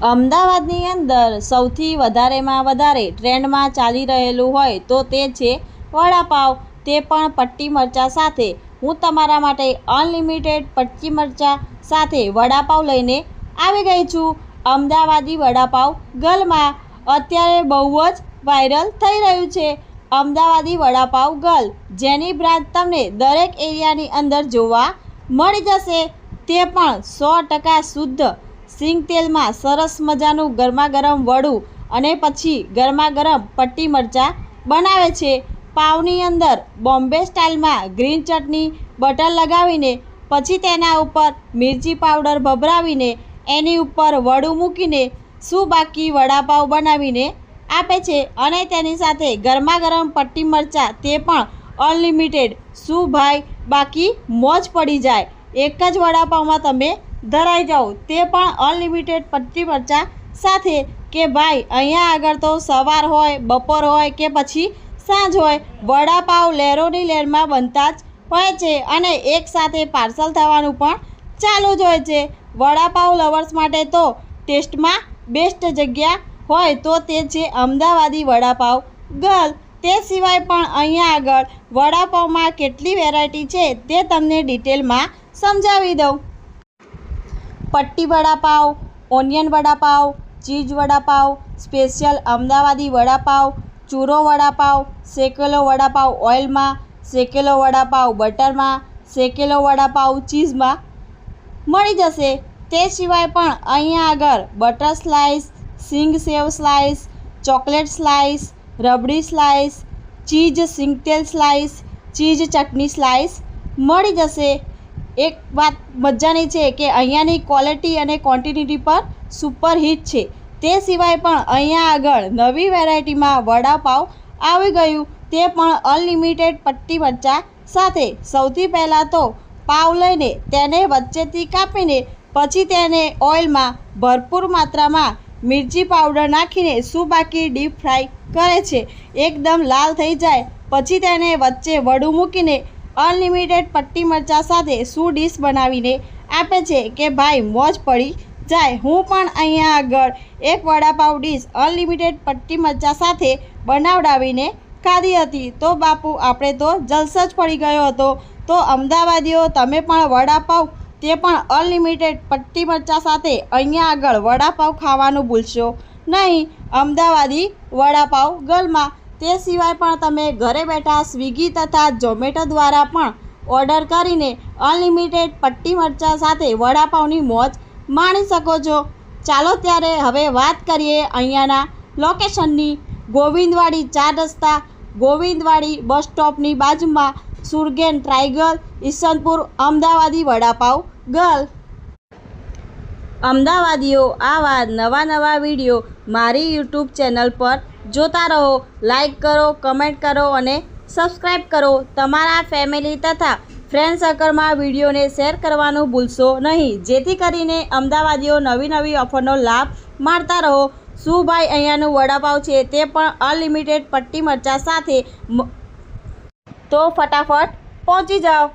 અમદાવાદની અંદર સૌથી વધારેમાં વધારે ટ્રેન્ડમાં ચાલી રહેલું હોય તો તે છે વડાપાવ, તે પણ પટ્ટી મરચાં સાથે। હું તમારા માટે અનલિમિટેડ પટ્ટી મરચાં સાથે વડાપાવ લઈને આવી ગઈ છું। અમદાવાદી વડાપાવ ગર્લમાં અત્યારે બહુ જ વાયરલ થઈ રહ્યું છે। અમદાવાદી વડાપાવ ગર્લ, જેની બ્રાન્ચ તમને દરેક એરિયાની અંદર જોવા મળી જશે, તે પણ 100% શુદ્ધ સિંગ તેલમાં સરસ મજાનું ગરમા ગરમ વડું અને પછી ગરમા ગરમ પટ્ટી મરચાં બનાવે છે। પાવની અંદર બોમ્બે સ્ટાઇલમાં ગ્રીન ચટણી બટર લગાવીને પછી તેના ઉપર મિરચી પાવડર ભભરાવીને એની ઉપર વડું મૂકીને બાકી વડાપાવ બનાવીને આપે છે અને તેની સાથે ગરમા ગરમ પટ્ટી મરચાં, તે પણ અનલિમિટેડ। ભાઈ બાકી મોજ પડી જાય, એક જ વડાપાવમાં તમે ધરાઈ જાઓ, તે પણ અનલિમિટેડ પટ્ટી મરચાં સાથે કે ભાઈ અહીંયા આગળ તો સવાર હોય, બપોર હોય કે પછી સાંજ હોય, વડાપાવ લહેરોની લહેરમાં બનતા જ હોય છે અને એક સાથે પાર્સલ થવાનું પણ ચાલુ જ હોય છે। વડાપાવ લવર્સ માટે તો ટેસ્ટમાં બેસ્ટ જગ્યા હોય તો તે છે અમદાવાદી વડાપાવ ગર્લ। તે સિવાય પણ અહીંયા આગળ વડાપાવમાં કેટલી વેરાયટી છે તે તમને ડિટેલમાં સમજાવી દઉં। પટ્ટી vada pav, onion vada pav, cheese vada pav, special અમદાવાદી વડાપાવ, ચૂરો વડાપાવ, શેકેલો વડાપાવ ઓઇલમાં, શેકેલો વડાપાવ બટરમાં, શેકેલો વડાપાવ ચીઝમાં મળી જશે। તે સિવાય પણ અહીંયા આગળ બટર સ્લાઇસ, સિંગ સેવ slice, chocolate slice, rabri slice, cheese સિંગતેલ slice, cheese ચટણી સ્લાઇસ મળી જશે। એક વાત મજાની છે કે અહીંયાની ક્વોલિટી અને ક્વોન્ટિટી પર સુપર હિટ છે। તે સિવાય પણ અહીંયા આગળ નવી વેરાયટીમાં વડાપાવ આવી ગયું, તે પણ અનલિમિટેડ પટ્ટી મરચાં સાથે। સૌથી પહેલાં તો પાવ લઈને તેને વચ્ચેથી કાપીને પછી તેને ઓઇલમાં ભરપૂર માત્રામાં મિરચી પાવડર નાખીને બાકી ડીપ ફ્રાય કરે છે। એકદમ લાલ થઈ જાય પછી તેને વચ્ચે વડું મૂકીને અનલિમિટેડ પટ્ટી મરચાં સાથે ડીશ બનાવીને આપે છે કે ભાઈ મોજ પડી જાય। હું પણ અહીંયા આગળ એક વડાપાવ ડીશ અનલિમિટેડ પટ્ટી મરચાં સાથે બનાવડાવીને ખાધી હતી, તો બાપુ આપણે તો જલસો જ પડી ગયો હતો। તો અમદાવાદીઓ, તમે પણ વડાપાવ, તે પણ અનલિમિટેડ પટ્ટી મરચાં સાથે અહીંયા આગળ વડાપાવ ખાવાનું ભૂલશો નહીં અમદાવાદી વડાપાવ ગર્લમાં। તે સિવાય પણ તમે ઘરે બેઠા સ્વિગી તથા ઝોમેટો દ્વારા પણ ઓર્ડર કરીને અનલિમિટેડ પટ્ટી મરચાં સાથે વડાપાવની મોજ માણી શકો છો। ચાલો ત્યારે હવે વાત કરીએ અહીંયાના લોકેશનની। ગોવિંદવાડી 4 રસ્તા, ગોવિંદવાડી બસ સ્ટોપની બાજુમાં સુરગેન ટ્રાયગલ, ઈસનપુર, અમદાવાદી વડાપાવ ગર્લ। અમદાવાદીઓ, આવા નવા વિડીયો મારી યુટ્યુબ ચેનલ પર જોતા રહો। લાઈક કરો, કમેન્ટ કરો અને સબસ્ક્રાઈબ કરો। તમારા ફેમિલી તથા ફ્રેન્ડ સર્કલમાં વિડીયોને શેર કરવાનું ભૂલશો નહીં, જેથી કરીને અમદાવાદીઓ નવી ઓફરનો લાભ માણતા રહો। ભાઈ અહીંયાનું વડાપાવ છે તે પણ અનલિમિટેડ પટ્ટી મરચાં સાથે, તો ફટાફટ પહોંચી જાઓ।